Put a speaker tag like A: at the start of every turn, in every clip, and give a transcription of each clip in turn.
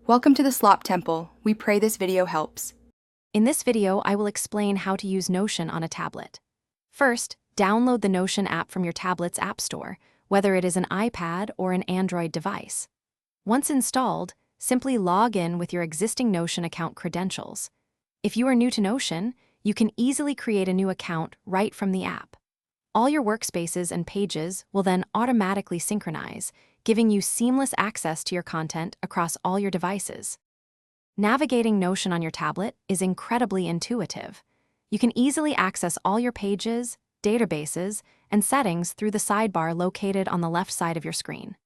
A: Welcome to the Slop Temple. We pray this video helps.
B: In this video, I will explain how to use Notion on a tablet. First, download the Notion app from your tablet's app store, whether it is an iPad or an Android device. Once installed, simply log in with your existing Notion account credentials. If you are new to Notion, you can easily create a new account right from the app. All your workspaces and pages will then automatically synchronize, giving you seamless access to your content across all your devices. Navigating Notion on your tablet is incredibly intuitive. You can easily access all your pages, databases, and settings through the sidebar located on the left side of your screen.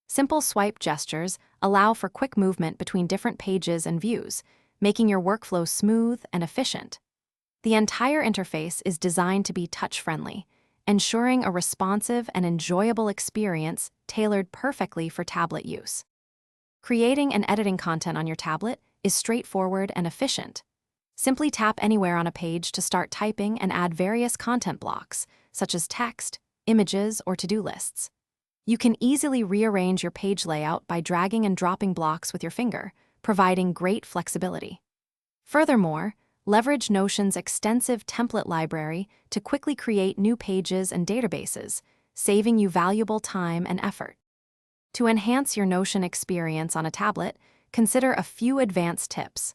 B: Simple swipe gestures allow for quick movement between different pages and views, making your workflow smooth and efficient. The entire interface is designed to be touch-friendly, ensuring a responsive and enjoyable experience tailored perfectly for tablet use. Creating and editing content on your tablet is straightforward and efficient. Simply tap anywhere on a page to start typing and add various content blocks, such as text, images, or to-do lists. You can easily rearrange your page layout by dragging and dropping blocks with your finger, providing great flexibility. Furthermore, leverage Notion's extensive template library to quickly create new pages and databases, saving you valuable time and effort. To enhance your Notion experience on a tablet, consider a few advanced tips.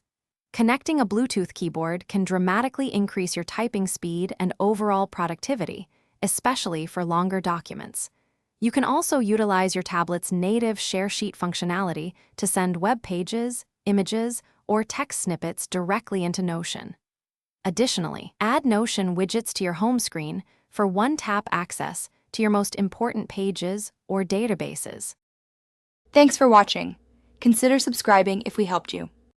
B: Connecting a Bluetooth keyboard can dramatically increase your typing speed and overall productivity, especially for longer documents. You can also utilize your tablet's native share sheet functionality to send web pages, images, or text snippets directly into Notion. Additionally, add Notion widgets to your home screen for one-tap access to your most important pages or databases.
A: Thanks for watching. Consider subscribing if we helped you.